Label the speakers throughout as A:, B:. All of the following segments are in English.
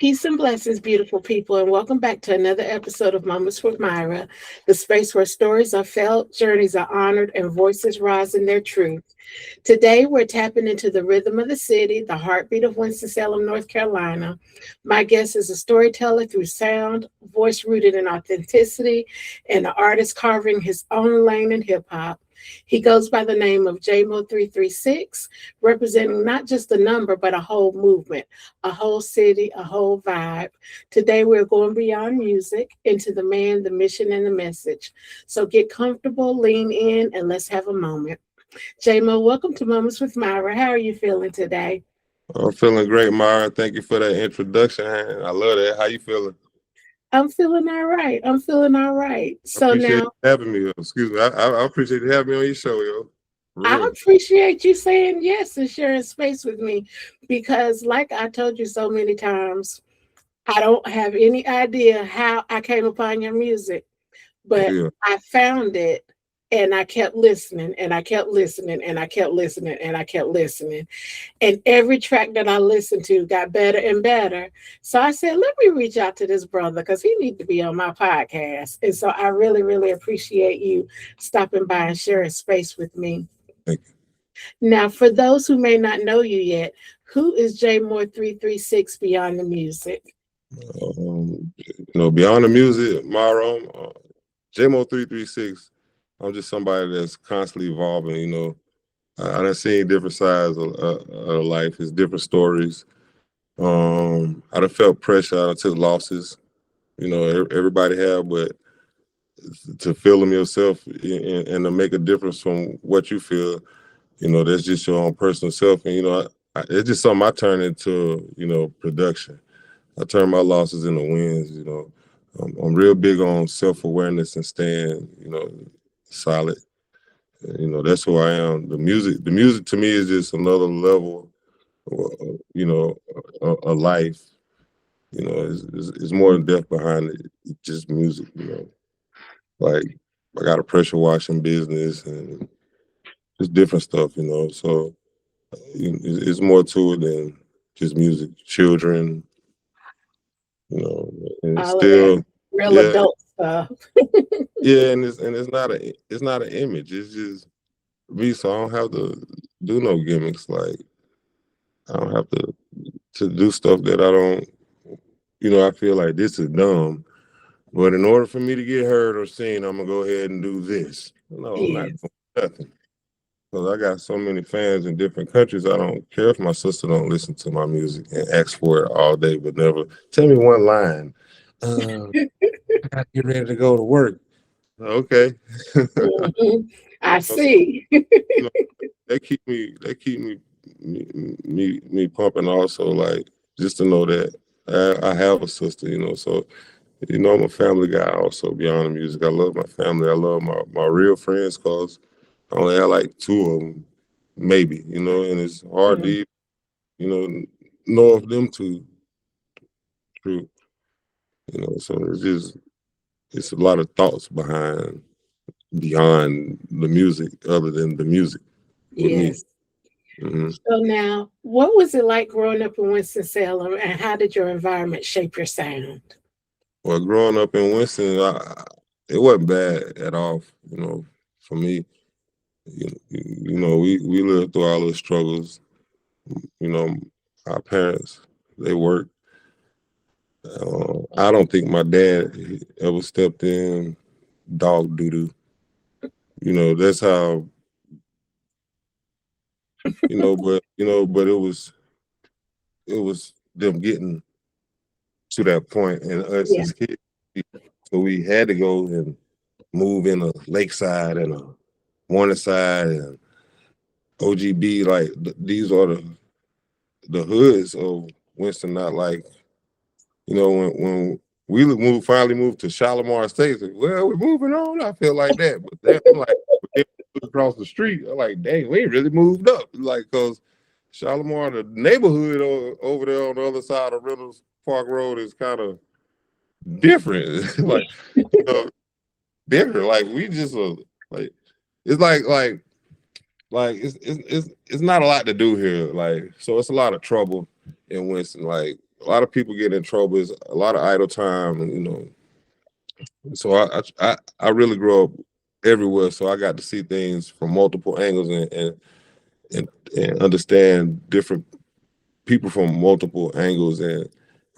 A: Peace and blessings, beautiful people, and welcome back to another episode of Moments with Myra, the space where stories are felt, journeys are honored, and voices rise in their truth. Today, we're tapping into the rhythm of the city, the heartbeat of Winston-Salem, North Carolina. My guest is a storyteller through sound, voice rooted in authenticity, and an artist carving his own lane in hip hop. He goes by the name of Mo336, representing not just a number, but a whole movement, a whole city, a whole vibe. Today, we're going beyond music into the man, the mission, and the message. So get comfortable, lean in, and let's have a moment. Mo, welcome to Moments with Myra. How are you feeling today?
B: I'm feeling great, Myra. Thank you for that introduction. I love that. How you feeling?
A: I'm feeling all right. I'm feeling all right.
B: I
A: So
B: appreciate you
A: now
B: having me. Excuse me. I appreciate you having me on your show, yo. For
A: I
B: real.
A: appreciate you saying yes and sharing space with me because, like I told you so many times, I don't have any idea how I came upon your music, but
B: Yeah.
A: I found it and I kept listening and I kept listening and I kept listening and I kept listening. And every track that I listened to got better and better. So I said, let me reach out to this brother because he needs to be on my podcast. And so I really, really appreciate you stopping by and sharing space with me.
B: Thank
A: Now, for those who may not know you yet, who is J Moore 336 Beyond the Music?
B: you. Beyond the music, Myra, JMO336. I'm just somebody that's constantly evolving. I done seen different sides of life. It's different stories. I done felt pressure. I done took losses. Everybody have, but to feel them yourself and to make a difference from what you feel, that's just your own personal self. And, it's just something I turn into, production. I turn my losses into wins. I'm real big on self-awareness and staying, solid. That's who I am. The music to me is just another level, a life. It's more in depth behind it. It's just music. Like I got a pressure washing business and just different stuff. So it's more to it than just music. Children, and it's
A: All of that
B: still,
A: real
B: yeah,
A: adult stuff.
B: yeah, and it's not an image. It's just me, so I don't have to do no gimmicks. Like I don't have to do stuff that I don't. I feel like this is dumb. But in order for me to get heard or seen, I'm gonna go ahead and do this. No, I'm not
A: Yes.
B: doing nothing. Because I got so many fans in different countries, I don't care if my sister don't listen to my music and ask for it all day, but never tell me one line. I gotta get ready to go to work. Okay.
A: Mhm. I
B: So,
A: see.
B: you know, they keep me pumping also, like just to know that I have a sister, so I'm a family guy also beyond the music. I love my family. I love my real friends because I only have like two of them, maybe, and it's hard to
A: Mhm.
B: you know, know of them too true. So it's a lot of thoughts beyond the music, other than the music with me.
A: Yes.
B: Hmm.
A: So now, what was it like growing up in Winston-Salem, and how did your environment shape your sound?
B: Well, growing up in Winston, it wasn't bad at all. For me, we lived through all the struggles. You know, our parents, they worked. I don't think my dad ever stepped in dog doo doo. That's how, but it was them getting to that point and us
A: Yeah.
B: as kids. So we had to go and move in a lakeside and a Morningside and OGB. Like these are the hoods of Winston, not like, when finally moved to Shalimar Estates, like, well, we're moving on. I feel like that. But then I'm like, across the street, I'm like, dang, we ain't really moved up. Like, because Shalimar, the neighborhood over there on the other side of Reynolds Park Road is kind of different. Like, know, different. Like, we just, like, it's like it's not a lot to do here. Like, so it's a lot of trouble in Winston. Like, a lot of people get in trouble. It's a lot of idle time, and so I really grew up everywhere. So I got to see things from multiple angles and, and understand different people from multiple angles. And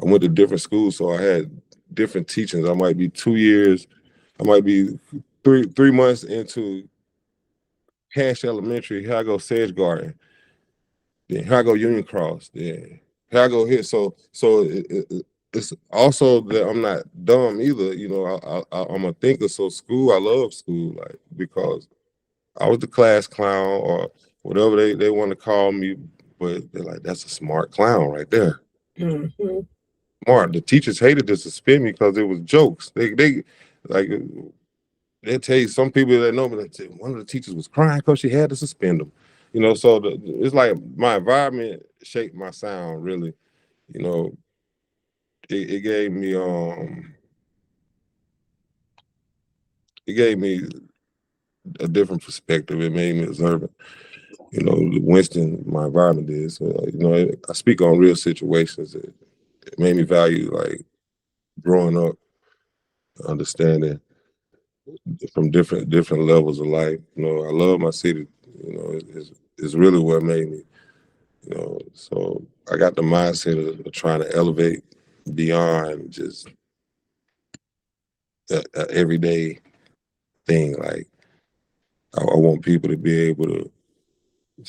B: I went to different schools, so I had different teachings. I might be 2 years, I might be three months into Cash Elementary. Here I go Sedge Garden. Then here I go Union Cross. Then here I go here. It's also that I'm not dumb either. I'm a thinker. So school, I love school, like because I was the class clown or whatever they want to call me. But they're like, that's a smart clown right there.
A: Mm-hmm.
B: Smart. The teachers hated to suspend me because it was jokes. They like they tell you some people that know me. They say one of the teachers was crying because she had to suspend them. So it's like my environment shaped my sound really. You know, it gave me it gave me a different perspective. It made me observant. Winston, my environment did. So I speak on real situations. It made me value like growing up, understanding from different levels of life. I love my city. It's really what made me. So I got the mindset of trying to elevate beyond just a everyday thing. Like I want people to be able to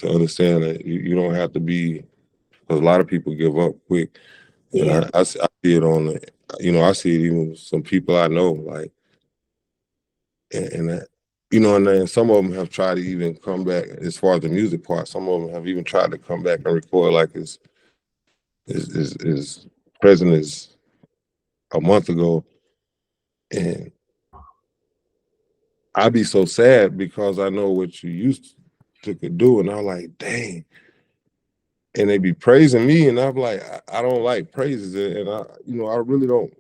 B: understand that you don't have to be. Because a lot of people give up quick, and
A: Yeah.
B: I see it on the. I see it even with some people I know, like, and that, and then some of them have tried to even come back as far as the music part. Some of them have even tried to come back and record like is present as a month ago, and I'd be so sad because I know what you used to could do, and I'm like, dang. And they be praising me, and I'm like, I don't like praises, and I really don't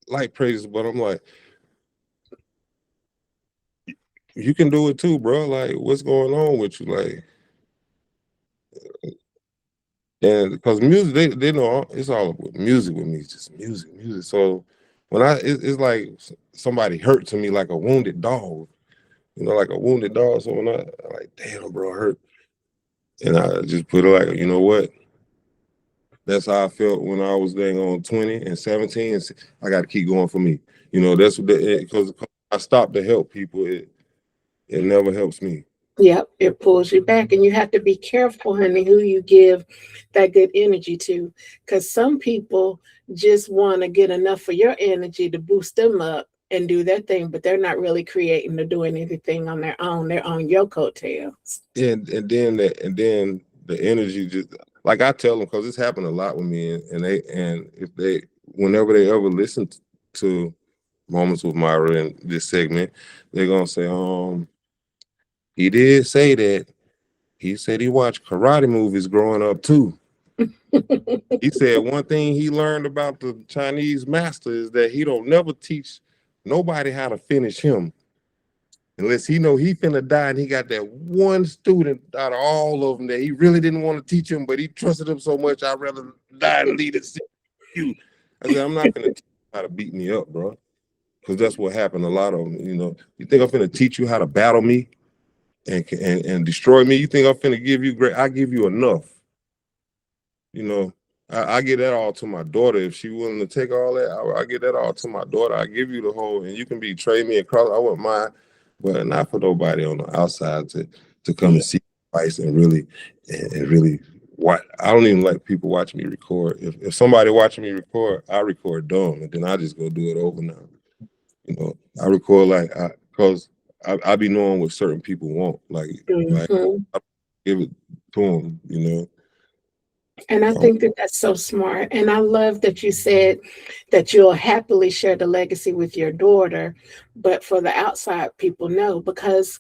B: like praises, but I'm like, you can do it too, bro. Like, what's going on with you? Like, and because music, they know it's all with music with me, it's just music. So when it's like somebody hurt to me, like a wounded dog, like a wounded dog. So when I like, damn, bro, hurt, and I just put it like, you know what? That's how I felt when I was dang on 20 and 17. And I got to keep going for me. That's what because I stopped to help people. It never helps me.
A: Yep, it pulls you back, and you have to be careful, honey, who you give that good energy to, because some people just want to get enough of your energy to boost them up and do their thing, but they're not really creating or doing anything on their own. They're on your coattails.
B: And then the energy just like I tell them because it's happened a lot with me, and if they whenever they ever listen to Moments with Myra in this segment, they're gonna say, he did say that. He said he watched karate movies growing up too. He said one thing he learned about the Chinese master is that he don't never teach nobody how to finish him unless he know he finna die, and he got that one student out of all of them that he really didn't want to teach him, but he trusted him so much. I'd rather die and lead it. See you. I said, I'm not finna teach you how to beat me up, bro, because that's what happened. A lot of them, you think I'm finna teach you how to battle me and destroy me? You think I'm finna give you great? I give you enough. You know, I get that all to my daughter. If she willing to take all that, I get that all to my daughter. I give you the whole, and you can betray me and cross. I wouldn't mind, but not for nobody on the outside to come and see advice and really watch. I don't even like people watching me record. If somebody watching me record, I record dumb, and then I just go do it over now. I record like because I be knowing what certain people want, like
A: Hmm.
B: I give it to them,
A: And I
B: Um,
A: think that that's so smart. And I love that you said that you'll happily share the legacy with your daughter, but for the outside people, no, because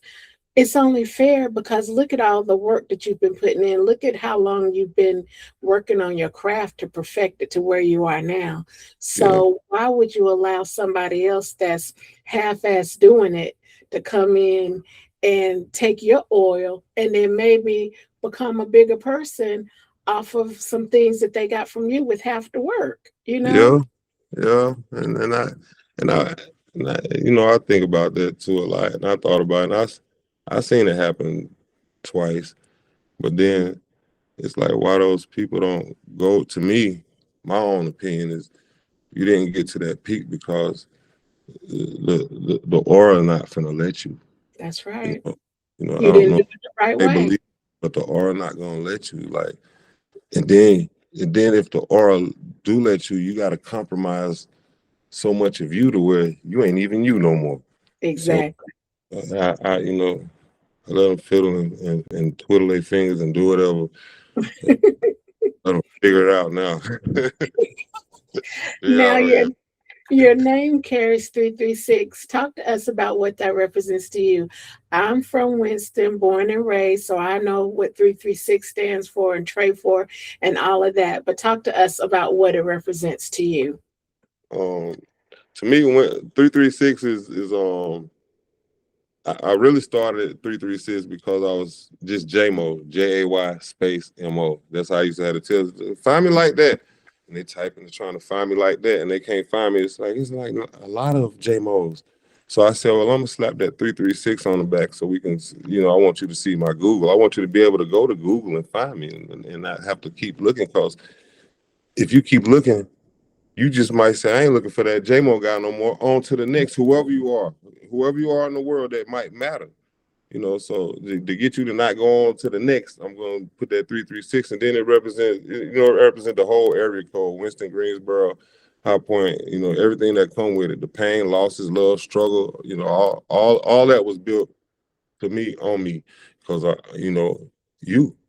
A: it's only fair, because look at all the work that you've been putting in. Look at how long you've been working on your craft to perfect it to where you are now.
B: yeah.
A: So why would you allow somebody else that's half-ass doing it to come in and take your oil and then maybe become a bigger person off of some things that they got from you with half the work, you know?
B: Yeah, yeah, and I, I think about that too a lot, and I thought about it. And I seen it happen twice, but then it's like why those people don't go. To me, my own opinion is you didn't get to that peak because the aura not finna let you.
A: That's
B: You
A: right.
B: know, I
A: You
B: don't
A: didn't
B: know
A: do
B: if
A: it the right
B: they
A: way.
B: believe, but the aura not gonna let you. Like, and then if the aura do let you, you gotta compromise so much of you to where you ain't even you no more. So
A: Exactly.
B: I let them fiddle and twiddle their fingers and do whatever. Let them figure it out now. Figure
A: Now
B: out,
A: your
B: yeah.
A: your name carries 336. Talk to us about what that represents to you. I'm from Winston, born and raised, so I know what 336 stands for and trade for and all of that. But talk to us about what it represents to you.
B: Um, to me, when 336 is. I really started at 336 because I was just JMO, JAY space MO. That's how I used to have to tell. Find me like that. And they type and they're trying to find me like that and they can't find me. It's like a lot of JMOs. So I said, well, I'm gonna slap that 336 on the back so we can, I want you to see my Google. I want you to be able to go to Google and find me and not have to keep looking. Because if you keep looking, you just might say, I ain't looking for that JMO guy no more. On to the next, whoever you are in the world that might matter. So to get you to not go on to the next, I'm going to put that 336, and then it represent the whole area code, Winston, Greensboro, High Point, everything that come with it, the pain, losses, love, struggle, all that was built to me on me because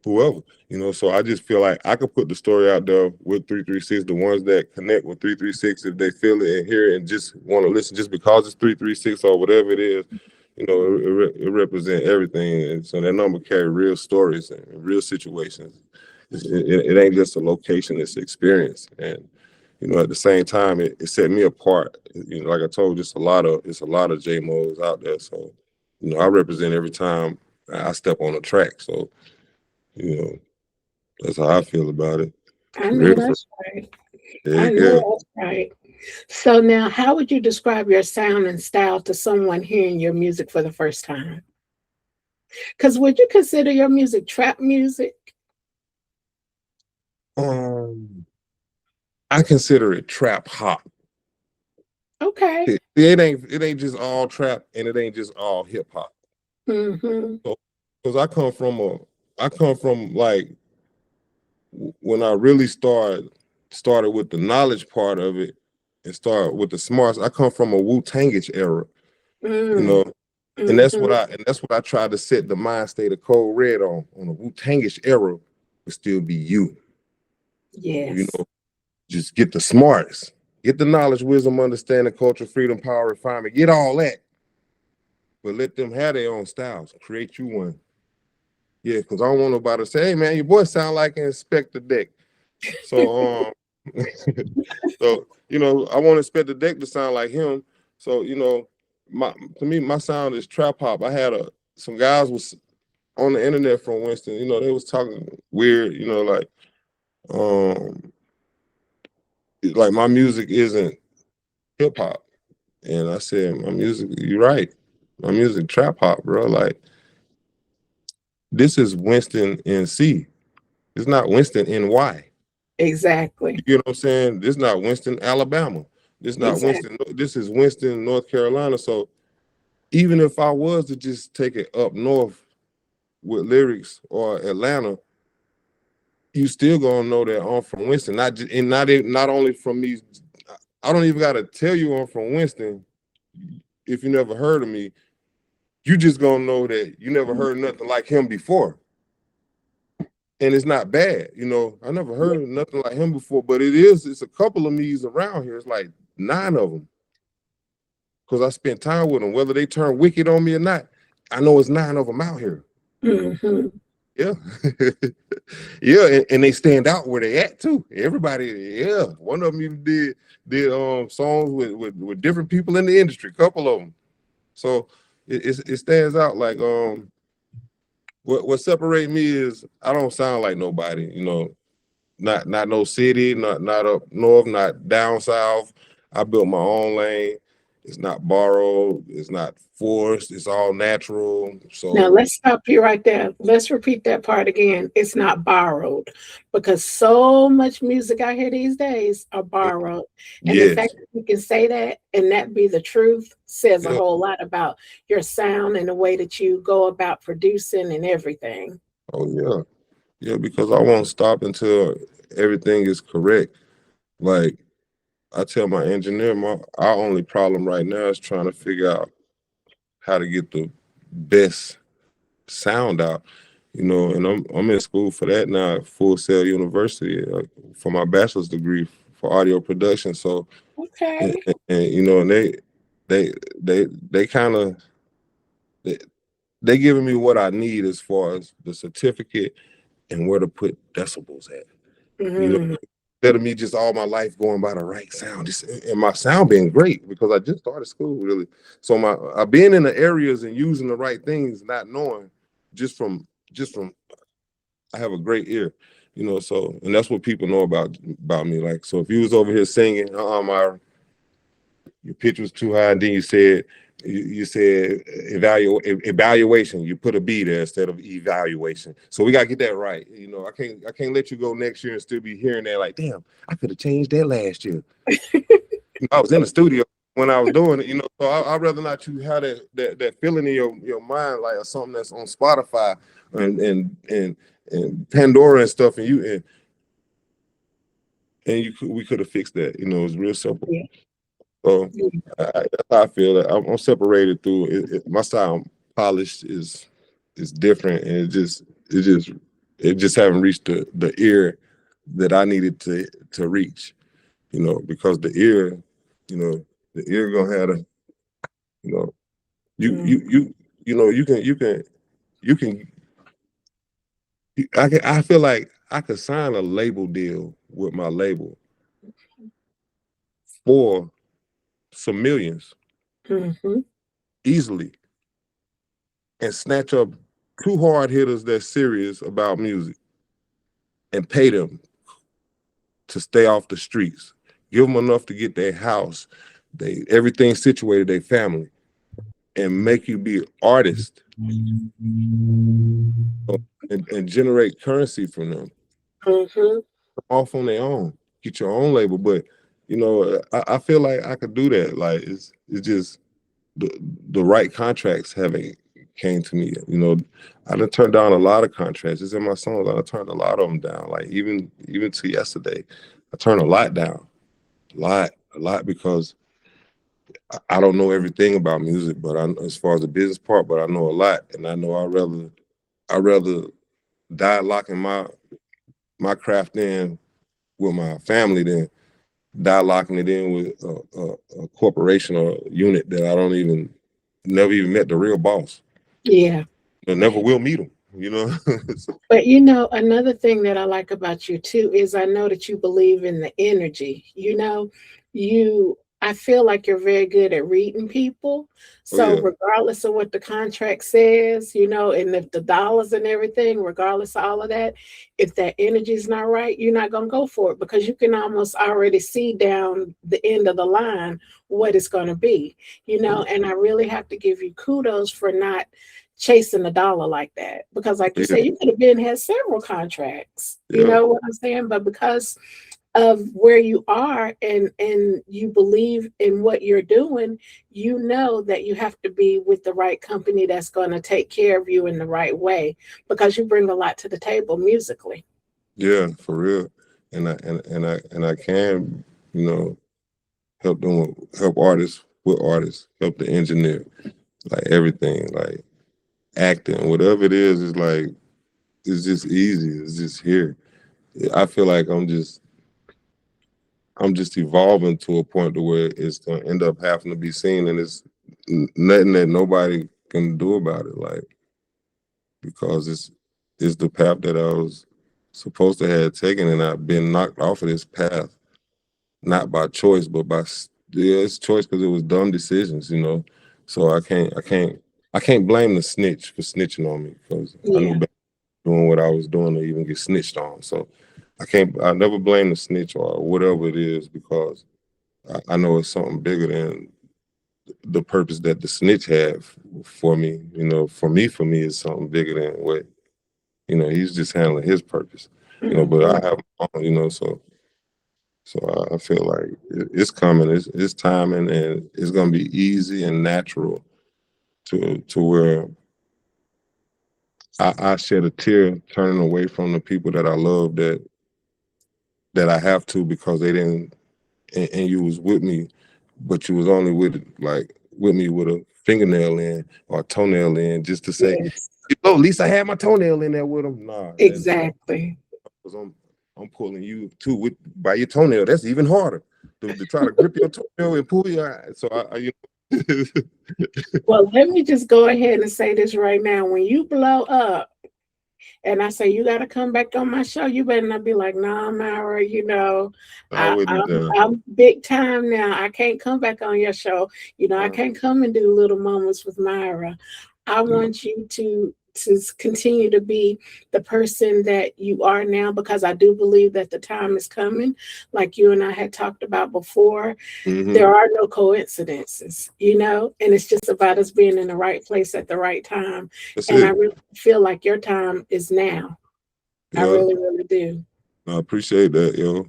B: whoever, so I just feel like I could put the story out there with 336, the ones that connect with 336, if they feel it and hear it and just want to listen just because it's 336 or whatever it is, it represents everything. And so that number carry real stories and real situations. It ain't just a location, it's an experience. And at the same time, it set me apart. Like I told you, it's a lot of JMOs out there. So, I represent every time I step on a track. So, you know, that's how I feel about it.
A: I know
B: Real for
A: that's right. I
B: heck
A: know
B: yeah.
A: that's right. So now, how would you describe your sound and style to someone hearing your music for the first time? Because would you consider your music trap music?
B: Um, I consider it trap hop.
A: Okay.
B: It ain't just all trap and it ain't just all hip hop.
A: Mm-hmm.
B: So, because I come from like when I really started with the knowledge part of it and start with the smarts. I come from a Wu Tangish era, you
A: Mm.
B: know, and that's what
A: Mm-hmm.
B: I tried to set the mind state of Code Red on a Wu Tangish era would still be you. You
A: Yes.
B: know, just get the smarts, get the knowledge, wisdom, understanding, culture, freedom, power, refinement, get all that, but let them have their own styles. Create you one. Yeah, because I don't want nobody to say, hey man, your boy sound like Inspector Deck. So so I want Inspector Deck to sound like him. So my to me my sound is trap hop. I had some guys was on the internet from Winston. They was talking weird. Um like my music isn't hip hop, and I said my music. You're right. My music trap hop, bro. Like this is Winston NC. It's not Winston NY.
A: Exactly.
B: You get what I'm saying? This is not Winston, Alabama. This is not
A: Exactly.
B: Winston. This is Winston, North Carolina. So even if I was to just take it up north with lyrics or Atlanta, you still gonna know that I'm from Winston. Not just, and not only from me. I don't even gotta tell you I'm from Winston. If you never heard of me, you just gonna know that you never heard nothing like him before. And it's not bad, I never
A: Yeah.
B: heard nothing like him before, but it's a couple of me's around here. It's like 9 of them. Because I spent time with them, whether they turn wicked on me or not. I know it's 9 of them out here.
A: Mm-hmm.
B: Yeah. Yeah, and they stand out where they at too. Everybody, yeah. One of them even did songs with different people in the industry, a couple of them. So it stands out like what separates me is I don't sound like nobody. not no city, not up north, not down south. I built my own lane. It's not borrowed. It's not forced. It's all natural.
A: Now
B: So
A: let's stop you right there. Let's repeat that part again. It's not borrowed because so much music out here these days are borrowed. And the
B: yes,
A: fact that you can say that and that be the truth says a
B: yeah,
A: whole lot about your sound and the way that you go about producing and everything.
B: oh yeah, yeah. Because I won't stop until everything is correct. Like I tell my engineer, our only problem right now is trying to figure out how to get the best sound out. And I'm in school for that now at Full Sail University for my bachelor's degree for audio production. So and,
A: Okay.
B: and and they they kind of they, they giving me what I need as far as the certificate and where to put decibels at. You know,
A: Mhm.
B: instead of me just all my life going by the right sound, and my sound being great because I just started school really. So I being in the areas and using the right things, not knowing just from I have a great ear, so and that's what people know about me. Like, so if you was over here singing, Myra, your pitch was too high, and then you said evaluation. You put a B there instead of evaluation. So we gotta get that right. I can't let you go next year and still be hearing that like, damn, I could have changed that last year. I was in the studio when I was doing it, So I'd rather not you have that feeling in your mind like something that's on Spotify and Pandora and stuff, and we could have fixed that. It's real simple.
A: Yeah.
B: So
A: Yeah.
B: that's how I feel. I'm separated through it. My sound polished is different, and it just haven't reached the ear that I needed to reach. Because you know, the ear gonna have a, you know, you
A: Mm.
B: you you you know you can I feel like I could sign a label deal with my label for some millions
A: Mhm.
B: easily and snatch up two hard hitters that's serious about music and pay them to stay off the streets. Give them enough to get their house, they everything situated, their family, and make you be an artist and generate currency from them
A: Mhm.
B: off on their own. Get your own label, but I feel like I could do that. Like it's just the right contracts haven't came to me. I done turned down a lot of contracts. It's in my songs. I done turned a lot of them down. Like even to yesterday, I turned a lot down, a lot because I don't know everything about music, but as far as the business part, but I know a lot, and I know I rather die locking my craft in with my family than die locking it in with a corporation or a unit that I don't even never even met the real boss.
A: Yeah.
B: I never will meet him. So,
A: But another thing that I like about you too is I know that you believe in the energy. I feel like you're very good at reading people.
B: oh
A: So
B: yeah,
A: regardless of what the contract says, and if the dollars and everything, regardless of all of that, if that energy is not right, you're not gonna go for it because you can almost already see down the end of the line what it's gonna be, and I really have to give you kudos for not chasing the dollar like that because like you
B: yeah,
A: said you could have been had several contracts, you
B: yeah,
A: know what I'm saying, but because of where you are and you believe in what you're doing, you know that you have to be with the right company that's going to take care of you in the right way because you bring a lot to the table musically.
B: yeah, for real. And I can, you know, help artists with artists, help the engineer, like everything, like acting, whatever it is like it's just easy. It's just here. I feel like I'm just evolving to a point to where it's gonna end up having to be seen, and it's nothing that nobody can do about it. Like because it's the path that I was supposed to have taken, and I've been knocked off of this path, not by choice, but yeah, it's choice because it was dumb decisions. So I can't blame the snitch for snitching on me because I knew
A: Yeah.
B: better doing what I was doing to even get snitched on. So I never blame the snitch or whatever it is, because I know it's something bigger than the purpose that the snitch have for me. For me, it's something bigger than what, he's just handling his purpose. But I have, so I feel like it's coming. It's timing, and it's gonna be easy and natural to where I shed a tear turning away from the people that I love, that I have to, because they didn't, and you was with me, but you was only with me with a fingernail in or a toenail in, just to say,
A: Yes,
B: at least I had my toenail in there with them. Nah,
A: exactly.
B: because I'm pulling you too by your toenail. That's even harder to try to grip your toenail and pull your eye. So
A: Well, let me just go ahead and say this right now. When you blow up, and I say you got to come back on my show, you better not be like, nah, Myra,
B: I wouldn't.
A: I'm big time now. I can't come back on your show. I can't come and do little moments with Myra. I want you to continue to be the person that you are now, because I do believe that the time is coming, like you and I had talked about before. There are no coincidences, and it's just about us being in the right place at the right time.
B: That's
A: And I
B: it.
A: really feel like your time is now. I
B: Yeah,
A: really, really do.
B: I appreciate that, yo.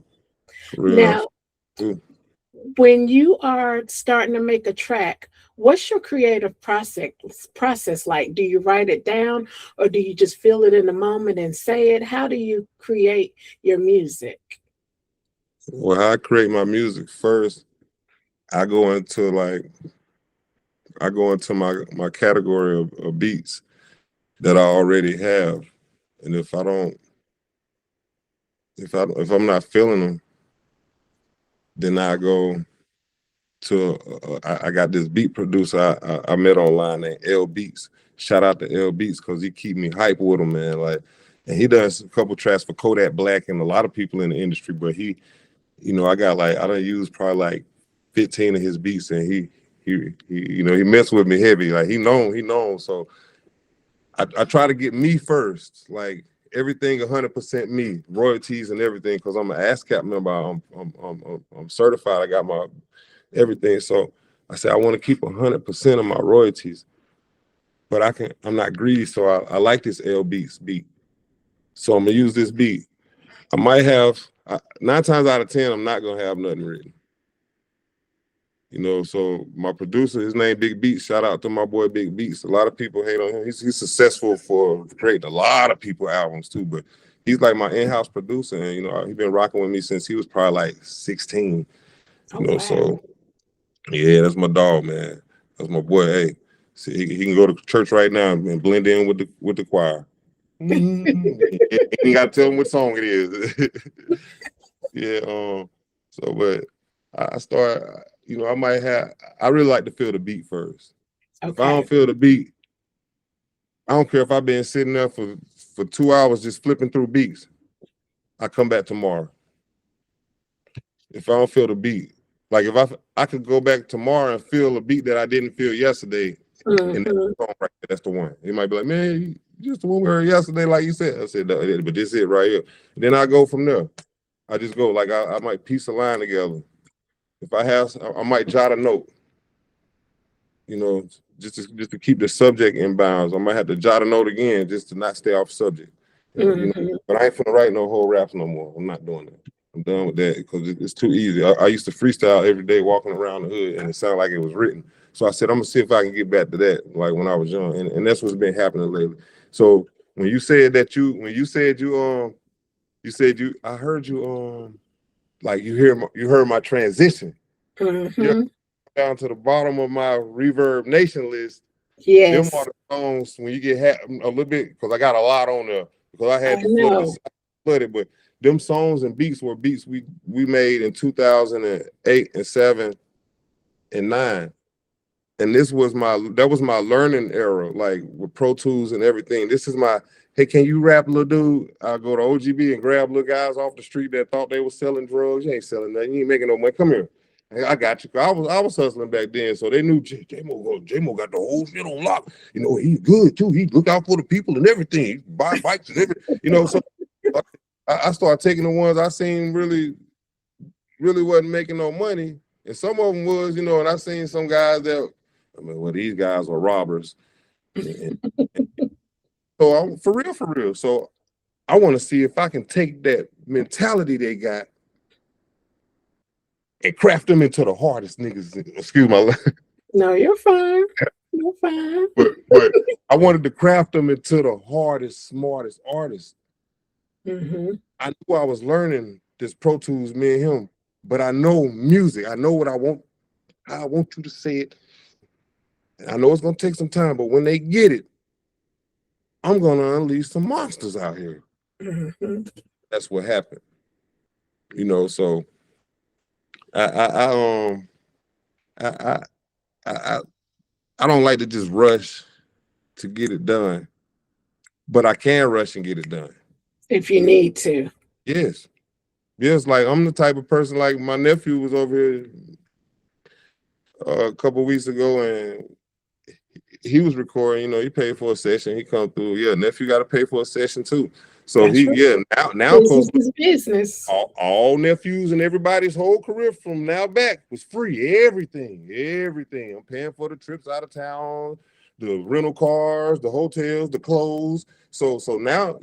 B: For real,
A: Now,
B: do.
A: when you are starting to make a track, what's your creative process like? Do you write it down, or do you just feel it in the moment and say it? How do you create your music?
B: Well, how I create my music first, I go into like my category of beats that I already have, and if I'm not feeling them, then I go to I got this beat producer I met online named L Beats. Shout out to L Beats, because he keep me hype with him, man. Like, and he does a couple tracks for Kodak Black and a lot of people in the industry. But I got I done used probably like 15 of his beats, and he messed with me heavy. Like, he known. So I try to get me first, like everything 100% me, royalties and everything, because I'm an ASCAP member. I'm certified. I got my everything. So I said I want to keep 100% of my royalties, but I'm not greedy. So I like this L Beats beat. So I'm gonna use this beat. I might have 9 times out of 10, I'm not gonna have nothing written. So my producer, his name Big Beats. Shout out to my boy Big Beats. A lot of people hate on him. He's successful for creating a lot of people albums too, but he's like my in-house producer, and he's been rocking with me since he was probably like 16.
A: Oh, wow.
B: So yeah, that's my dog, man. That's my boy. Hey, see, he can go to church right now and blend in with the choir. You ain't got to tell him what song it is. Yeah. But I start. I really like to feel the beat first.
A: Okay.
B: If I don't feel the beat, I don't care if I've been sitting there for 2 hours just flipping through beats. I come back tomorrow. If I don't feel the beat, like if I could go back tomorrow and feel a beat that I didn't feel yesterday, and that's the song right there, that's the one. He might be like, man, just the one we heard yesterday, like you said. I said, no, but this is it right here. And then I go from there. I just go like I might piece a line together. If I might jot a note. Just to keep the subject in bounds. I might have to jot a note again just to not stay off subject. But I ain't finna write no whole raps no more. I'm not doing that. I'm done with that because it's too easy. I used to freestyle every day walking around the hood, and it sounded like it was written. So I said, I'm gonna see if I can get back to that, like when I was young, and that's what's been happening lately. So when you said I heard you like you heard my transition. Yeah, down to the bottom of my Reverb Nation list.
A: Yes.
B: Them are the songs when you get a little bit, because I got a lot on there because I had
A: to
B: flood it, but them songs and beats were beats we made in 2008 and 7 and 9. And that was my learning era, like with Pro Tools and everything. This is my, hey, can you rap, little dude? I'll go to OGB and grab little guys off the street that thought they were selling drugs. You ain't selling nothing. You ain't making no money. Come here. I got you. I was hustling back then, so they knew J-Mo got the whole shit on lock. He's good too. He look out for the people and everything. He buy bikes and everything. So I started taking the ones I seen really wasn't making no money, and some of them was, and I seen some guys that, I mean, well, these guys were robbers, and so I'm for real. So I want to see if I can take that mentality they got and craft them into the hardest niggas. Excuse my,
A: No, you're fine. You're fine.
B: but I wanted to craft them into the hardest, smartest artists.
A: Mm-hmm.
B: I knew I was learning this Pro Tools, me and him, but I know music. I know what I want, how I want you to say it. I know it's gonna take some time, but when they get it, I'm gonna unleash some monsters out here.
A: Mm-hmm.
B: That's what happened. So I I I I, I don't like to just rush to get it done, but I can rush and get it done.
A: If you need to.
B: Yes. Yes, like I'm the type of person, like my nephew was over here a couple of weeks ago, and he was recording. He paid for a session. He come through. Yeah, nephew got to pay for a session too. So
A: That's right.
B: now
A: Business
B: comes
A: is business.
B: all nephews, and everybody's whole career from now back was free. Everything. I'm paying for the trips out of town, the rental cars, the hotels, the clothes. So now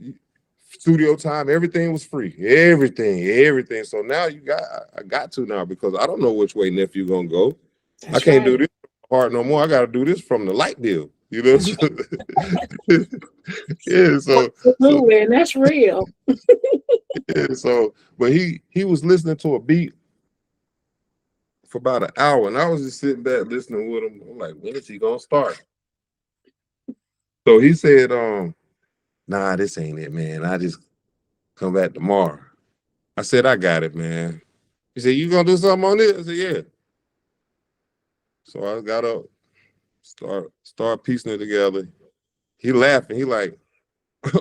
B: studio time, everything was free. Everything. So now I got to now, because I don't know which way nephew gonna go. I
A: That's
B: can't do
A: right.
B: this hard no more. I got to do this from the light bill. Yeah.
A: Absolutely, and that's real.
B: Yeah. So, but he was listening to a beat for about an hour, and I was just sitting back listening with him. I'm like, when is he gonna start? So he said, nah, this ain't it, man. I just come back tomorrow. I said, I got it, man. He said, you gonna do something on this? I said, yeah. So I got up, start piecing it together. He laughing. He like,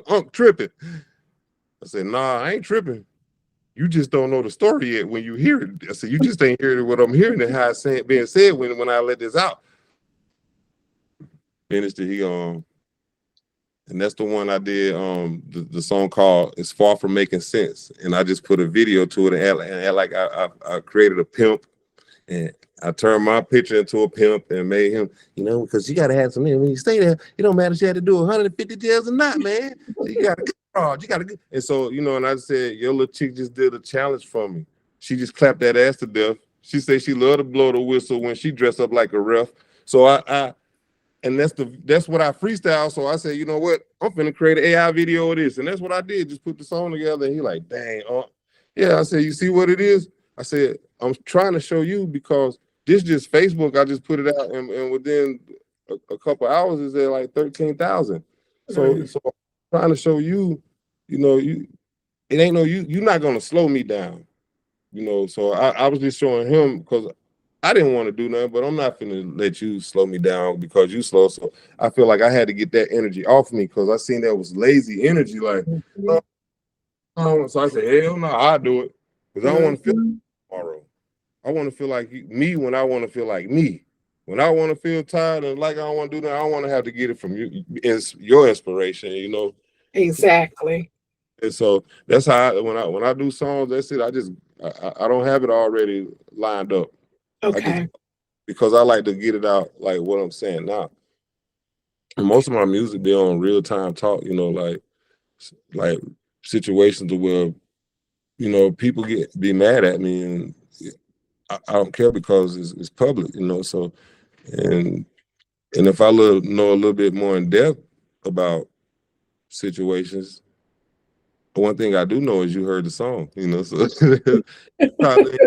B: I'm tripping. I said, nah, I ain't tripping. You just don't know the story yet when you hear it. I said, you just ain't hearing what I'm hearing and how it's being said when I let this out. Finished it. And that's the one I did. The song called "It's Far From Making Sense," and I just put a video to it and act like I created a pimp, and I turned my picture into a pimp and made him, because you gotta have some. When you stay there, it don't matter if you had to do 150 jails or not, man. So you gotta get fraud. You gotta get. And so and I said, your little chick just did a challenge for me. She just clapped that ass to death. She said she loved to blow the whistle when she dressed up like a ref. So and that's what I freestyle. So I said, you know what? I'm finna create an AI video of this. And that's what I did. Just put the song together. And he like, dang, yeah. I said, you see what it is? I said, I'm trying to show you, because this just Facebook. I just put it out, and within a couple hours is at like 13,000. So I'm trying to show you, it ain't you're not gonna slow me down. So I was just showing him, because I didn't want to do nothing, but I'm not finna let you slow me down because you slow. So I feel like I had to get that energy off me, because I seen that was lazy energy. Like, so I said, hell no, I'll do it, because I don't want to feel tomorrow. I want to feel like me when I want to feel like me. When I want to feel tired and like I don't want to do that, I don't want to have to get it from you. It's your inspiration.
A: Exactly.
B: And so that's how when I do songs, that's it. I don't have it already lined up. I just,
A: Okay.
B: because I like to get it out, like what I'm saying now. And most of my music be on real time talk, like situations where people be mad at me, and I don't care, because it's public, So and if I know a little bit more in depth about situations, one thing I do know is you heard the song, So probably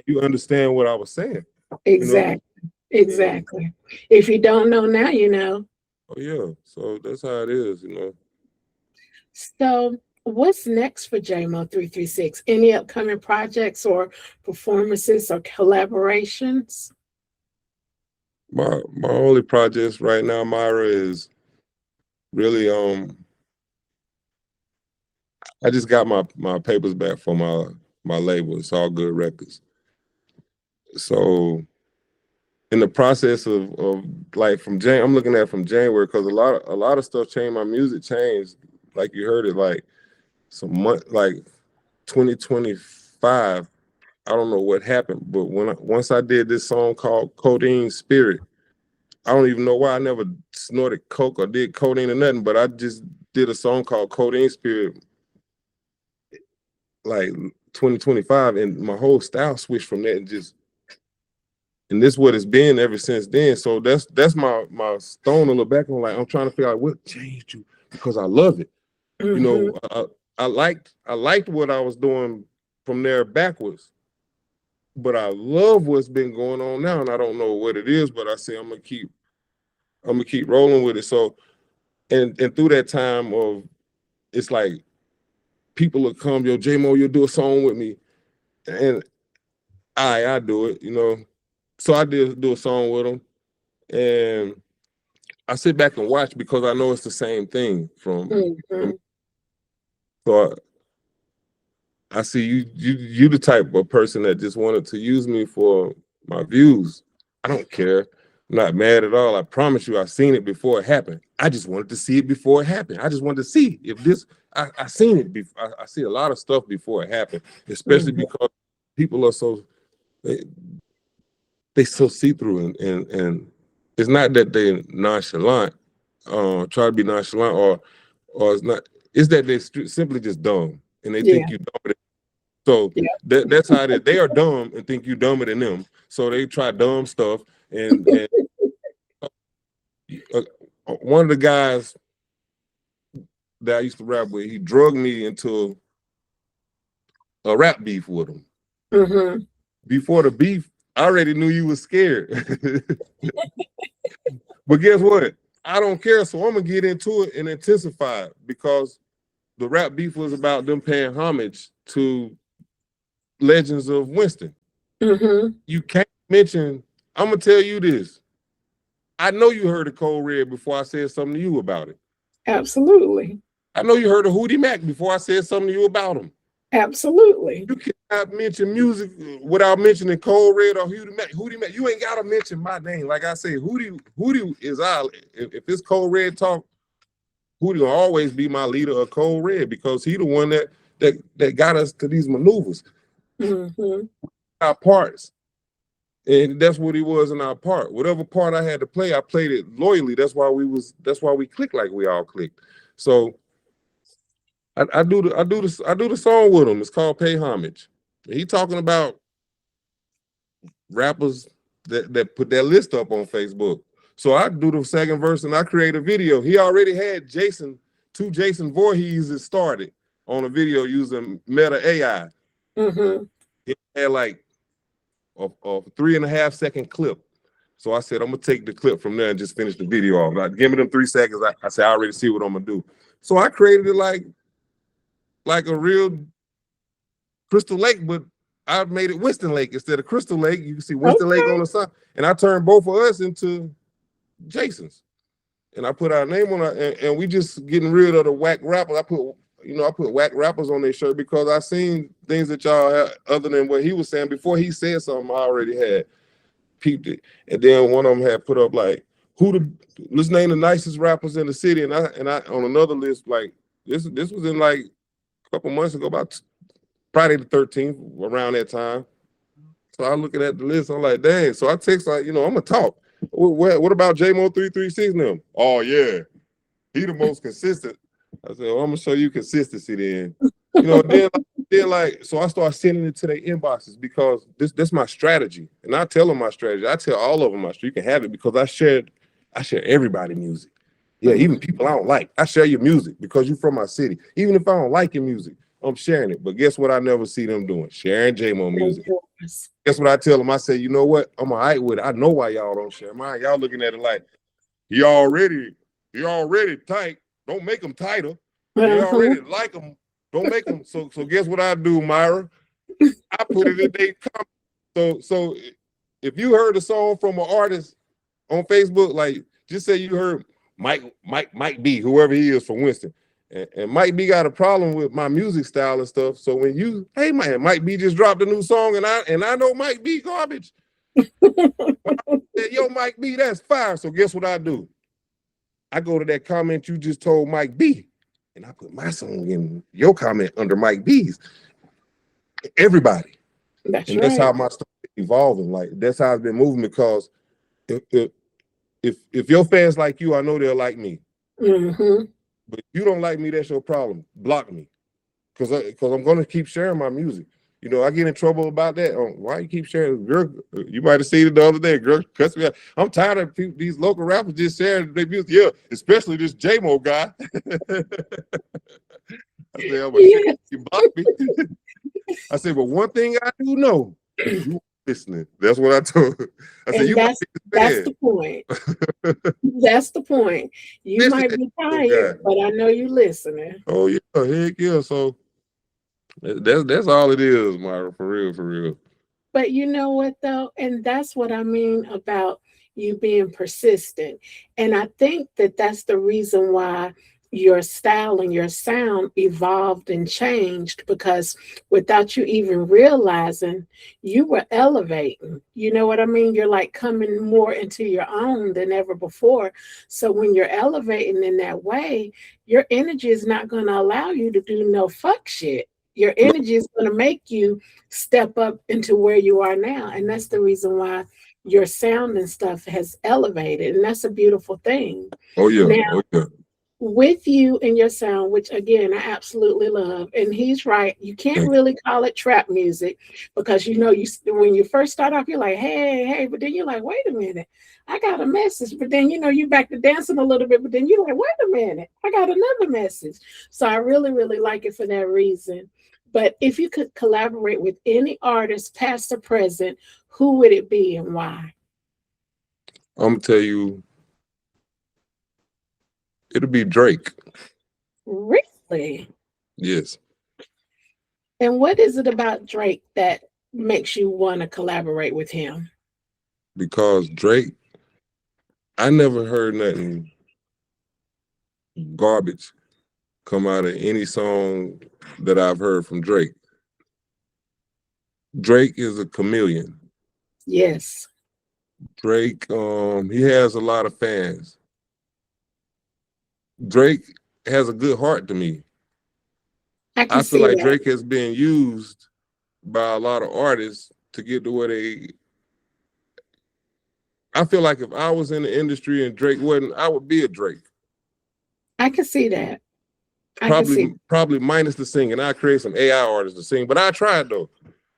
B: you understand what I was saying,
A: Exactly.
B: And,
A: Exactly. If you don't know now, you know.
B: oh yeah, so that's how it is,
A: So, what's next for Mo336? Any upcoming projects or performances or collaborations?
B: My only projects right now, Myra, is really I just got my papers back for my label. It's All Good Records. So in the process of like I'm looking at from January, because a lot of stuff changed. My music changed, like you heard it. Like some month like 2025. I don't know what happened, but once I did this song called Codeine Spirit, I don't even know why I never snorted coke or did codeine or nothing, but I just did a song called Codeine Spirit like 2025, and my whole style switched from that, and this what it's been ever since then. So that's my stone to look back on. Like I'm trying to figure out what changed you, because I love it. You know, I liked what I was doing from there backwards, but I love what's been going on now, and I don't know what it is. But I say I'm gonna keep rolling with it. So and through that time of, it's like people will come, yo, J-Mo, you'll do a song with me, and I do it, you know. So I did do a song with them, and I sit back and watch because I know it's the same thing from so I see you the type of person that just wanted to use me for my views. I don't care. I'm not mad at all. I promise you, I've seen it before it happened. I just wanted to see it before it happened. I just wanted to see if this. I seen it before. I see a lot of stuff before it happened, especially because people are so they so see through, and it's not that they nonchalant, try to be nonchalant, or it's not. It's that they simply just dumb, and they think you dumb. So that's how it is. They are dumb and think you dumber than them. So they try dumb stuff. And one of the guys that I used to rap with, he drugged me into a rap beef with him. Before the beef, I already knew you was scared. But guess what? I don't care. So I'm gonna get into it and intensify it, because the rap beef was about them paying homage to legends of Winston. You can't mention, I'm gonna tell you this. I know you heard of Code Red before I said something to you about it.
A: Absolutely.
B: I know you heard of Hootie Mac before I said something to you about him.
A: Absolutely.
B: You cannot mention music without mentioning Code Red or Hootie Mac. Hootie Mac, you ain't gotta mention my name. Like I said, Hootie is our. If it's Code Red talk, Hootie will always be my leader of Code Red, because he the one that got us to these maneuvers. Our parts. And that's what he was in our part. Whatever part I had to play, I played it loyally. That's why we clicked like we all clicked. So I do the song with him. It's called Pay Homage. He talking about rappers that put their list up on Facebook. So I do the second verse and I create a video. He already had two Jason Voorhees started on a video using Meta AI. He had like a 3.5 second clip. So I said, I'm gonna take the clip from there and just finish the video off. Like, give me them 3 seconds. I said, I already see what I'm gonna do. So I created it like a real Crystal Lake, but I made it Winston Lake instead of Crystal Lake. You can see Winston Lake on the side, and I turned both of us into Jasons. And I put our name on it, and we just getting rid of the whack rappers. I put whack rappers on their shirt because I seen things that y'all had other than what he was saying. Before he said something, I already had peeped it. And then one of them had put up like, let's name the nicest rappers in the city. And I on another list, like this was in like a couple months ago, about Friday the 13th, around that time. So I looking at the list, I'm like, dang. So I text like, I'm gonna talk. What about Mo336 now? Oh yeah, he the most consistent. I said, well, I'm gonna show you consistency then. So I start sending it to their inboxes, because that's my strategy. And I tell them my strategy. I tell all of them my strategy. You can have it, because I share everybody music. Yeah, even people I don't like. I share your music because you're from my city. Even if I don't like your music, I'm sharing it. But guess what I never see them doing? Sharing J-Mo music. Guess what I tell them? I say, you know what? I'm all right with it. I know why y'all don't share mine. Y'all looking at it like, he already tight. Don't make them tighter. He already like them. Don't make them. So guess what I do, Myra? I put it in their comments. So if you heard a song from an artist on Facebook, like just say you heard Mike B, whoever he is from Winston, and Mike B got a problem with my music style and stuff. So when hey man, Mike B just dropped a new song, and I know Mike B garbage. Yo, Mike B, that's fire. So guess what I do? I go to that comment you just told Mike B, and I put my song in your comment under Mike B's. Everybody.
A: That's
B: And that's
A: right.
B: how my stuff is evolving. Like that's how it's been moving because if if if your fans like you, I know they'll like me.
A: Mm-hmm.
B: But if you don't like me, that's your problem. Block me. Because I'm gonna keep sharing my music. You know, I get in trouble about that. Why you keep sharing? Girl, you might have seen it the other day. Girl, cuss me out. I'm tired of people, these local rappers just sharing their music. Yeah, especially this J-Mo guy. I said, I'm gonna share.
A: Yes.
B: You block me. I said, but one thing I do know, you listening. That's what I told her. I said,
A: And
B: you might
A: that's
B: be
A: the point. That's the point. You
B: especially
A: might
B: that
A: be
B: J-Mo guy.
A: tired, but I know you listening.
B: Oh yeah, heck yeah. So that's all it is, Myra, for real, for real.
A: But you know what, though? And that's what I mean about you being persistent. And I think that that's the reason why your style and your sound evolved and changed because without you even realizing, you were elevating. You know what I mean? You're like coming more into your own than ever before. So when you're elevating in that way, your energy is not going to allow you to do no fuck shit. Your
B: No,
A: energy is going to make you step up into where you are now. And that's the reason why your sound and stuff has elevated. And that's a beautiful thing.
B: oh yeah,
A: Now,
B: oh yeah.
A: with you and your sound, which again, I absolutely love, and he's right, you can't
B: Thank
A: really call it trap music because you know, you when you first start off, you're like, hey, hey, but then you're like, wait a minute, I got a message. But then, you know, you back to dancing a little bit, but then you're like, wait a minute, I got another message. So I really, really like it for that reason. But if you could collaborate with any artist, past or present, who would it be and why?
B: you. I'm gonna tell you, it'll be Drake.
A: Really?
B: Yes,
A: And what is it about Drake that makes you want to collaborate with him?
B: because Drake, I never heard nothing garbage come out of any song that I've heard from Drake. Drake is a chameleon.
A: Yes,
B: Drake, he has a lot of fans. Drake has a good heart to me.
A: I can
B: I feel
A: see
B: like
A: that.
B: Drake has been used by a lot of artists to get to where they. I feel like if I was in the industry and Drake wasn't, I would be a Drake.
A: I can see that. I can see.
B: Probably minus the singing. I create some AI artists to sing, but I tried though.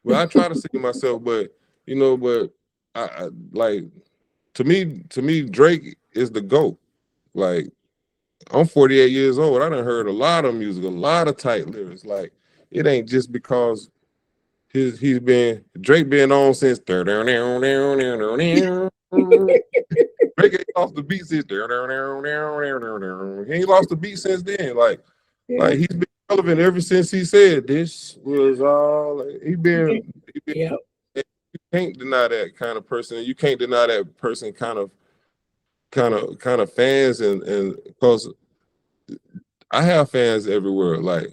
B: Well, I try to sing myself, but you know, but I like to me, Drake is the GOAT. Like I'm 48 years old. I done heard a lot of music, a lot of tight lyrics. Like it ain't just because he's been Drake been on since Drake ain't lost the beat since he ain't lost the beat since then.
A: Yeah.
B: Like he's been relevant ever since he said this was all he been
A: Yeah.
B: you can't deny that kind of person. You can't deny that person kind of fans and because I have fans everywhere. Like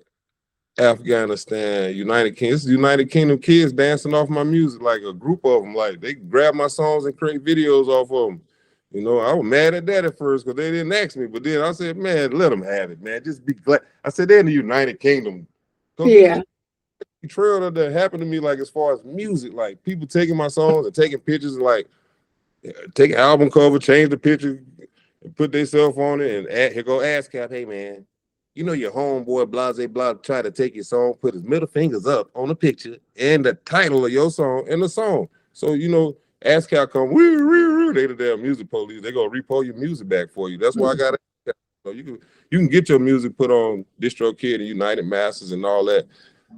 B: Afghanistan, United Kingdom. This is United Kingdom kids dancing off my music, like a group of them. Like they grab my songs and create videos off of them. You know, I was mad at that at first because they didn't ask me, but then I said, "Man, let them have it, man. Just be glad." I said, "They're in the United Kingdom." Because these
A: Yeah.
B: betrayal that happened to me, like as far as music, like people taking my songs and taking pictures, and like take an album cover, change the picture, and put themselves on it, and here go ASCAP. Hey man, you know your homeboy blase blah tried to take your song, put his middle fingers up on the picture and the title of your song and the song. So you know, ASCAP come, woo, woo, woo, they the damn music police. They gonna repo your music back for you. That's why I got it. So you can get your music put on DistroKid and United Masters and all that,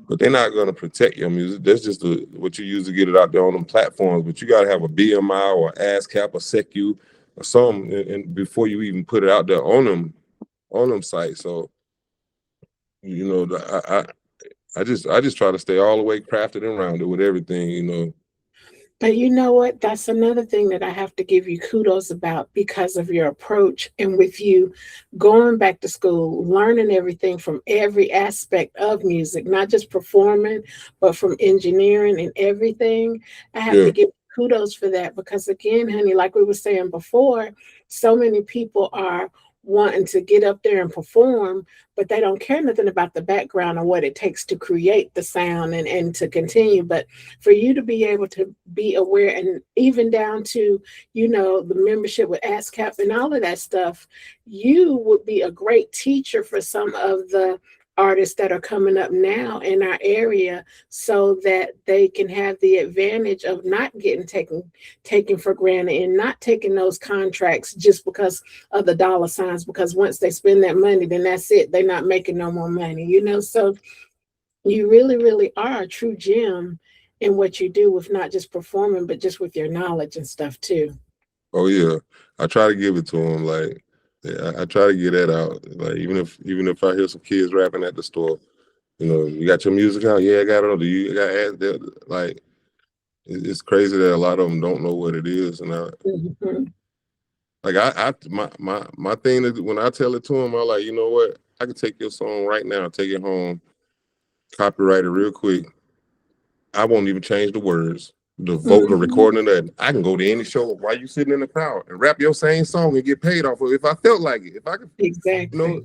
B: but they're not going to protect your music. That's just what you use to get it out there on them platforms. But you got to have a BMI or ASCAP or SECU or something, and before you even put it out there on them sites. So you know, I just try to stay all the way crafted and rounded with everything. You know,
A: But you know what? That's another thing that I have to give you kudos about because of your approach and with you going back to school, learning everything from every aspect of music, not just performing, but from engineering and everything. I have to
B: yeah,
A: give you kudos for that because, again, honey, like we were saying before, so many people are wanting to get up there and perform, but they don't care nothing about the background or what it takes to create the sound and to continue. But for you to be able to be aware, and even down to, the membership with ASCAP and all of that stuff, you would be a great teacher for some of the artists that are coming up now in our area, so that they can have the advantage of not getting taken for granted and not taking those contracts just because of the dollar signs, because once they spend that money, then that's it, they're not making no more money. So you really, really are a true gem in what you do, with not just performing, but just with your knowledge and stuff too.
B: Oh yeah, I try to give it to them. Like, yeah, I try to get that out. Like, even if I hear some kids rapping at the store, you got your music out? Yeah, I got it on. Do you got ads there? Like, it's crazy that a lot of them don't know what it is. And
A: Mhm.
B: my thing is, when I tell it to them, I'm like, you know what? I can take your song right now, take it home, copyright it real quick. I won't even change the words, the vote, the
A: Mhm.
B: recording, of that. I can go to any show while you sitting in the crowd and rap your same song and get paid off of it if I felt like it. If I could, you
A: Exactly.
B: know,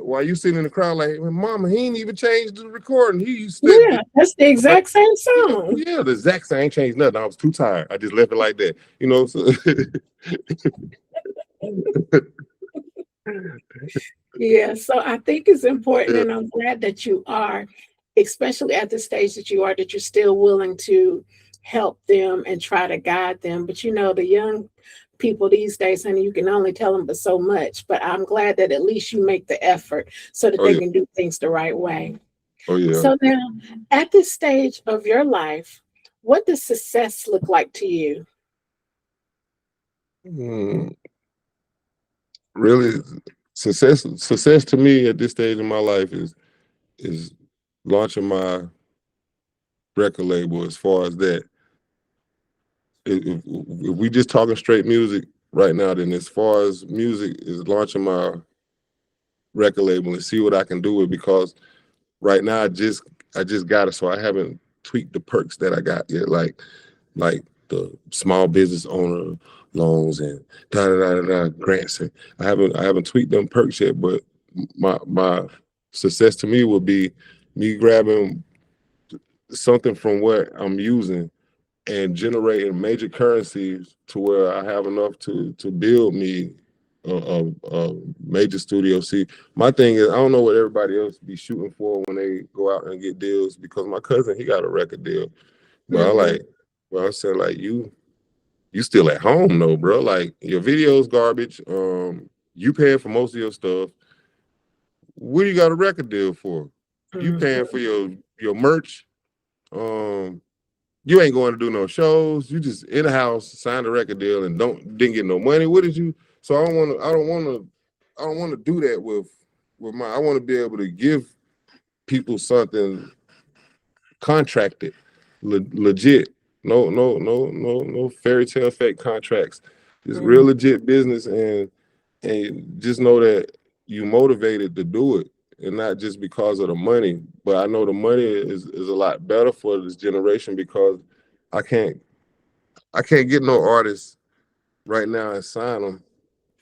B: while you sitting in the crowd, like, Mama, he ain't even changed the recording. He said,
A: Yeah, that's the
B: like,
A: exact same song.
B: yeah, the exact same, ain't changed nothing. I was too tired. I just left it like that. So
A: Yeah, so I think it's important,
B: yeah,
A: and I'm glad that you are, especially at the stage that you are, that you're still willing to help them and try to guide them. But the young people these days, honey, you can only tell them but so much. But I'm glad that at least you make the effort so that
B: oh
A: they
B: yeah,
A: can do things the right way.
B: oh yeah.
A: So now, at this stage of your life, what does success look like to you?
B: Mm, really, success to me at this stage in my life is launching my record label. As far as that, if we just talking straight music right now, then as far as music is launching my record label and see what I can do with, because right now I just got it, so I haven't tweaked the perks that I got yet, like the small business owner loans and da da da da grants. And I haven't tweaked them perks yet, but my success to me would be me grabbing something from what I'm using and generating major currencies to where I have enough to build me a major studio. See, my thing is, I don't know what everybody else be shooting for when they go out and get deals, because my cousin, he got a record deal, but
A: Hmm.
B: I said, like, you still at home though, bro. Like, your videos garbage. You paying for most of your stuff. What do you got a record deal for? You paying for your merch. Um, You ain't going to do no shows. You just in the house, signed a record deal, and didn't get no money. What did you? So I don't want to do that with my. I want to be able to give people something contracted, legit. No fairy tale fake contracts. It's real
A: Hmm.
B: legit business, and just know that you motivated to do it, and not just because of the money. But I know the money is a lot better for this generation, because I can't I can't get no artist right now and sign them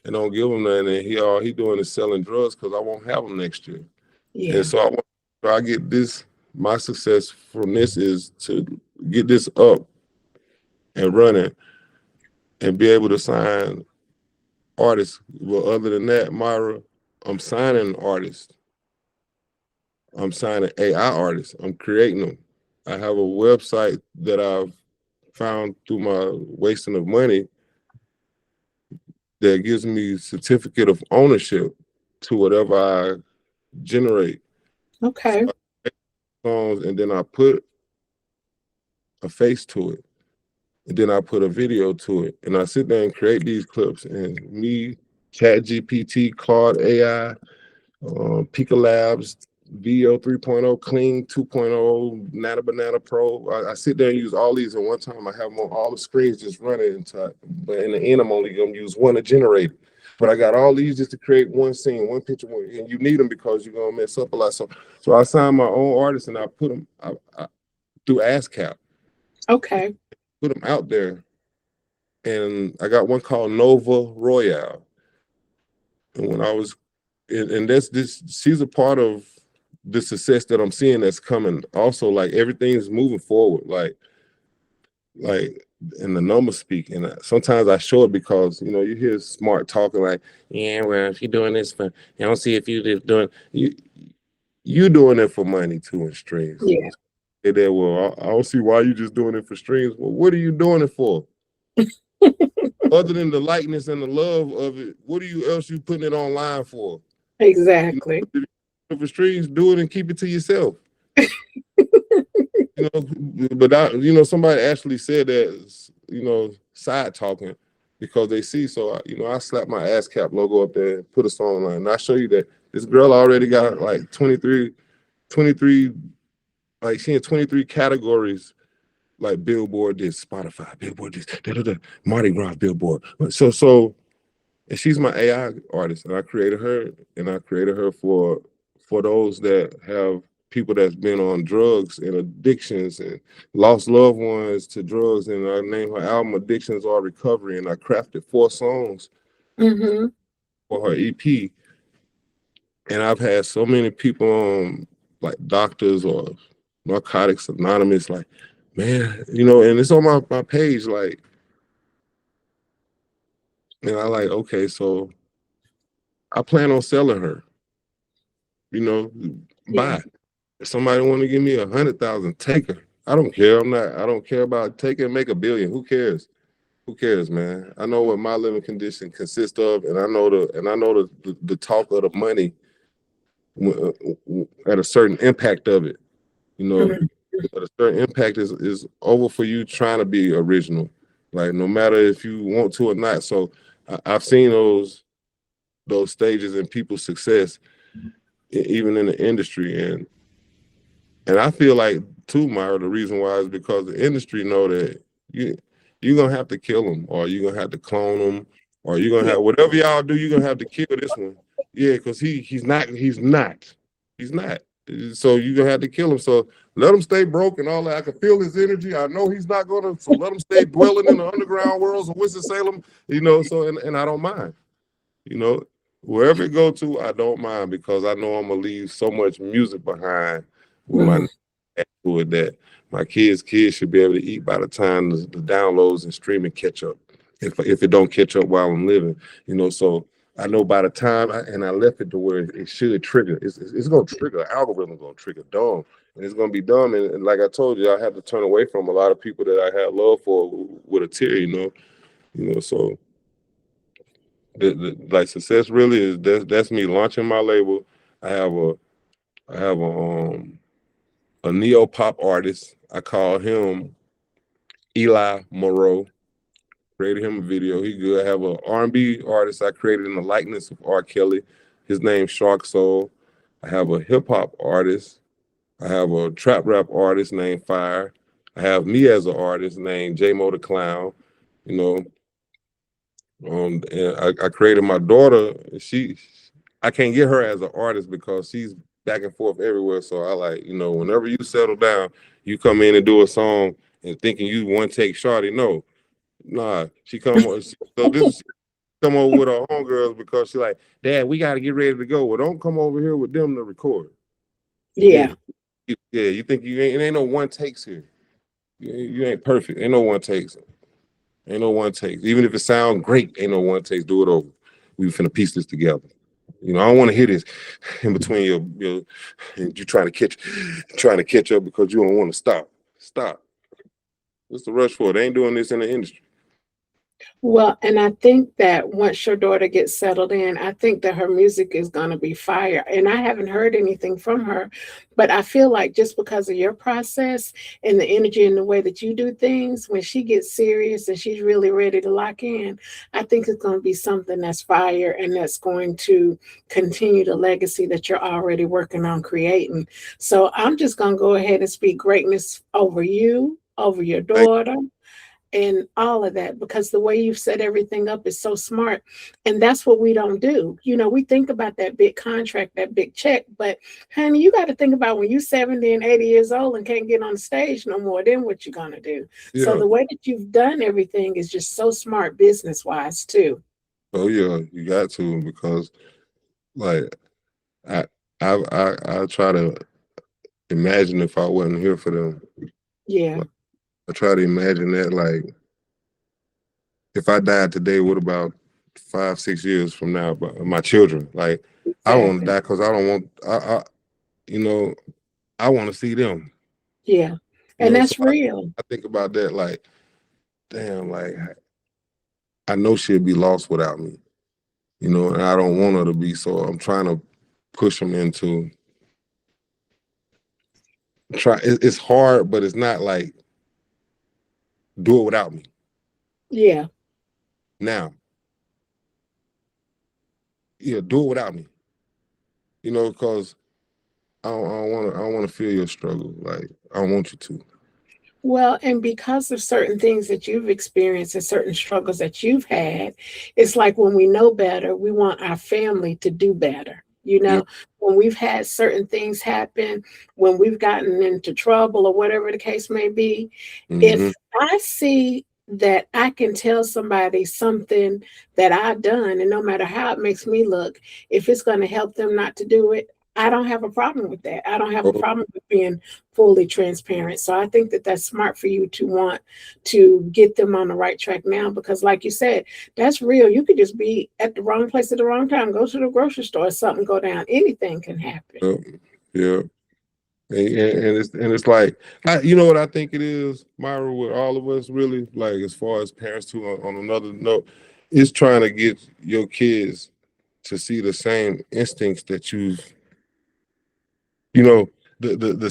B: and don't give them nothing. And all he doing is selling drugs, because I won't have them next year. And
A: Yeah.
B: so I get this. My success from this is to get this up and running and be able to sign artists. Well, other than that, Myra, I'm signing artists. I'm signing AI artists. I'm creating them. I have a website that I've found through my wasting of money that gives me certificate of ownership to whatever I generate. So
A: Okay.
B: I make songs, and then I put a face to it, and then I put a video to it, and I sit there and create these clips. And me, Chat GPT, Claude AI, Pika Labs, VO 3.0, Clean 2.0, Nana Banana Pro. I sit there and use all these at one time. I have them on all the screens just running inside. But in the end, I'm only going to use one to generate it. But I got all these just to create one scene, one picture, and you need them because you're going to mess up a lot. So I sign my own artists, and I put them through ASCAP,
A: Okay.
B: put them out there. And I got one called Nova Royale. And when I was, and that's this, she's a part of the success that I'm seeing that's coming. Also, like everything's moving forward. Like, and the numbers speak. And sometimes I show it because you hear smart talking like, yeah, well, if you're doing this for, you don't see if you just doing you doing it for money too and streams.
A: Yeah.
B: Say that, well, I don't see why you just doing it for streams. Well, what are you doing it for? Other than the likeness and the love of it, what are you else you putting it online for?
A: Exactly.
B: If you're for streams, do it and keep it to yourself. But somebody actually said that, side talking because they see. So, I slap my ass cap logo up there and put a song on, and I show you that this girl already got like 23, like she in 23 categories, like Billboard this, Spotify, Billboard this, Mardi Gras Billboard. So, and she's my AI artist, and I created her for those that have people that's been on drugs and addictions and lost loved ones to drugs. And I named her album Addictions or Recovery, and I crafted 4 songs
A: Mm-hmm.
B: for her EP. And I've had so many people on, like doctors or Narcotics Anonymous, like, man, and it's on my page, like, and I like, okay, so I plan on selling her,
A: Yeah.
B: buy. If somebody want to give me 100,000, take her. I don't care. I don't care about taking and make $1 billion. Who cares? Who cares, man? I know what my living condition consists of, and I know the talk of the money at a certain impact of it.
A: Mhm.
B: At a certain impact is over for you trying to be original. Like no matter if you want to or not. So I've seen those stages in people's success, even in the industry, and I feel like too, Myra, the reason why is because the industry know that you're gonna have to kill them, or you're gonna have to clone them, or you're gonna
A: Yeah.
B: have whatever y'all do, you're gonna have to kill this one. Yeah, because he's not. So you're gonna have to kill him. So let him stay broke and all that. I can feel his energy. I know he's not gonna, so let him stay dwelling in the underground worlds of Winston-Salem, so and I don't mind. You know, wherever it go to, I don't mind because I know I'm gonna leave so much music behind with my
A: Mhm.
B: to it that my kids should be able to eat by the time the downloads and streaming catch up. If it don't catch up while I'm living, so I know by the time I left it to where it should trigger, it's gonna trigger. The algorithm gonna trigger dumb, and it's gonna be dumb. And like I told you, I had to turn away from a lot of people that I had love for with a tear, So like success really is that's me launching my label. I have a neo pop artist. I call him Eli Moreau. Created him a video. He good. I have an R&B artist I created in the likeness of R. Kelly. His name's Shark Soul. I have a hip hop artist. I have a trap rap artist named Fire. I have me as an artist named J Mo the Clown. You know, and I created my daughter. I can't get her as an artist because she's back and forth everywhere. So I like, whenever you settle down, you come in and do a song and thinking you one take shorty. No, nah. So this is come over with her homegirls because she like, Dad, we got to get ready to go. Well, don't come over here with them to record. Yeah,
A: Yeah.
B: yeah. You think it ain't no one takes here. You ain't perfect. Ain't no one takes. Ain't no one takes. Even if it sounds great, ain't no one takes. Do it over. We finna piece this together. I don't want to hear this in between your and you trying to catch up because you don't want to stop. Stop. What's the rush for? They ain't doing this in the industry.
A: Well, and I think that once your daughter gets settled in, I think that her music is going to be fire. And I haven't heard anything from her, but I feel like just because of your process and the energy and the way that you do things, when she gets serious and she's really ready to lock in, I think it's going to be something that's fire and that's going to continue the legacy that you're already working on creating. So I'm just going to go ahead and speak greatness over you, over your
B: Thank
A: daughter and all of that because the way you've set everything up is so smart. And that's what we don't do. We think about that big contract, that big check, but honey, you got to think about when you're 70 and 80 years old and can't get on stage no more, then what you're going to do.
B: you.
A: So
B: Yeah.
A: the way that you've done everything is just so smart business wise too.
B: Oh yeah, you got to because like I I try to imagine if I wasn't here for them.
A: Yeah,
B: Like, I try to imagine that like if I died today, what about 5, 6 years from now? But my children, like I don't want to
A: exactly.
B: die because I don't want you know I want to see them.
A: Yeah. And
B: So
A: that's real.
B: I think about that like damn, like I know she'll be lost without me. And I don't want her to be. So I'm trying to push them into try. It's hard, but it's not like do it without me
A: Yeah.
B: now. Yeah, do it without me. Because I don't want to feel your struggle. Like I don't want you to.
A: Well, and because of certain things that you've experienced and certain struggles that you've had, it's like when we know better, we want our family to do better.
B: Yeah.
A: When we've had certain things happen, when we've gotten into trouble or whatever the case may be,
B: Mm-hmm.
A: if I see that I can tell somebody something that I've done, and no matter how it makes me look, if it's going to help them not to do it, I don't have a problem with that. I don't have a
B: Oh,
A: problem with being fully transparent. So I think that that's smart for you to want to get them on the right track now because, like you said, that's real. You could just be at the wrong place at the wrong time, go to the grocery store, something go down, anything can happen.
B: yeah. Yeah. And it's like you know what I think it is, Myra, with all of us really like as far as parents too. On another note, is trying to get your kids to see the same instincts that you know the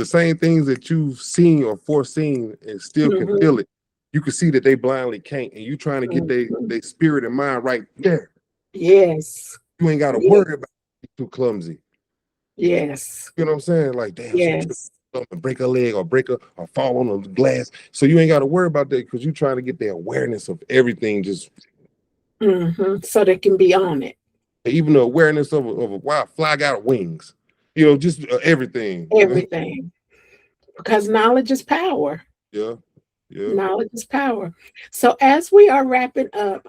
B: same things that you've seen or foreseen and still can
A: Hmm.
B: feel it. You can see that they blindly can't, and you trying to get
A: Hmm.
B: their spirit and mind right there.
A: Yes.
B: You ain't got to
A: Yes.
B: worry about it too clumsy.
A: Yes.
B: You know what I'm saying? Like, damn, she tripped
A: Yes.
B: and break her leg or break her or fall on the glass. So you ain't got to worry about that because you're trying to get the awareness of everything. Just
A: So they can be on it.
B: even the awareness of a wild fly got wings. Just everything.
A: Everything. Because knowledge is power.
B: Yeah, yeah.
A: Knowledge is power. So as we are wrapping up,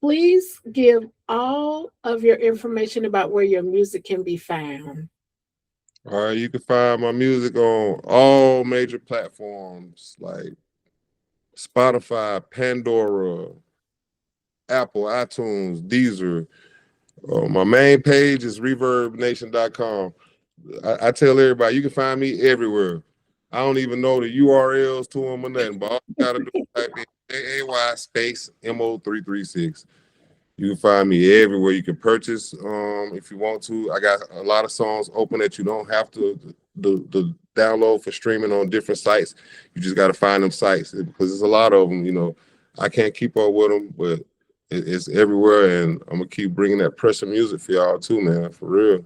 A: please give all of your information about where your music can be found.
B: All right, you can find my music on all major platforms like Spotify, Pandora, Apple, iTunes, Deezer. My main page is reverbnation.com. I tell everybody you can find me everywhere. I don't even know the URLs to them or nothing, but all you gotta do is type in JAY space Mo336. You can find me everywhere. You can purchase if you want to. I got a lot of songs open that you don't have to the download for streaming on different sites. You just got to find them sites because there's a lot of them. I can't keep up with them, but it's everywhere, and I'm gonna keep bringing that pressure music for y'all too, man. For real.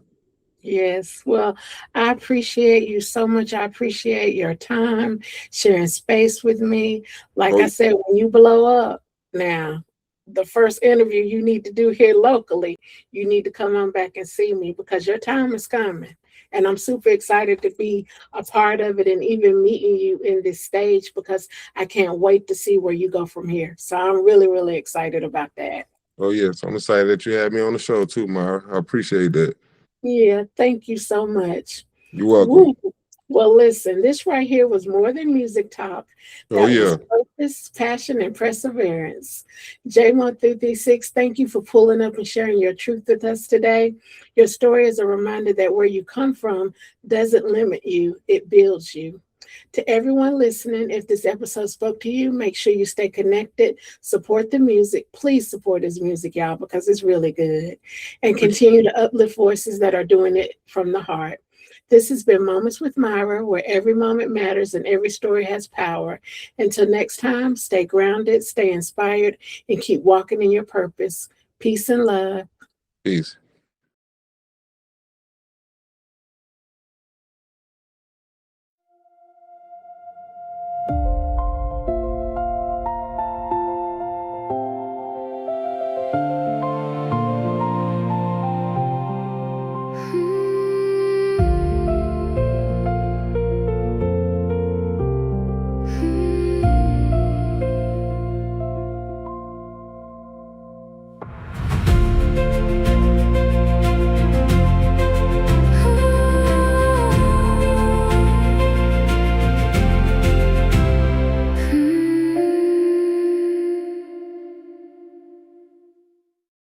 A: Yes. Well, I appreciate you so much. I appreciate your time, sharing space with me. Like
B: Oh,
A: I said, when you blow up now, the first interview you need to do here locally, you need to come on back and see me because your time is coming. And I'm super excited to be a part of it and even meeting you in this stage because I can't wait to see where you go from here. So I'm really, really excited about that.
B: oh yes, I'm excited that you had me on the show too, Myra. I appreciate that.
A: Yeah, thank you so much.
B: You're welcome.
A: Woo. Well, listen, this right here was more than music talk.
B: Oh
A: That was
B: yeah.
A: purpose, passion, and perseverance. Mo336, thank you for pulling up and sharing your truth with us today. Your story is a reminder that where you come from doesn't limit you, it builds you. To everyone listening, if this episode spoke to you, make sure you stay connected, support the music. Please support his music, y'all, because it's really good. And continue to uplift voices that are doing it from the heart. This has been Moments with Myra, where every moment matters and every story has power. Until next time, stay grounded, stay inspired, and keep walking in your purpose. Peace and love.
B: Peace.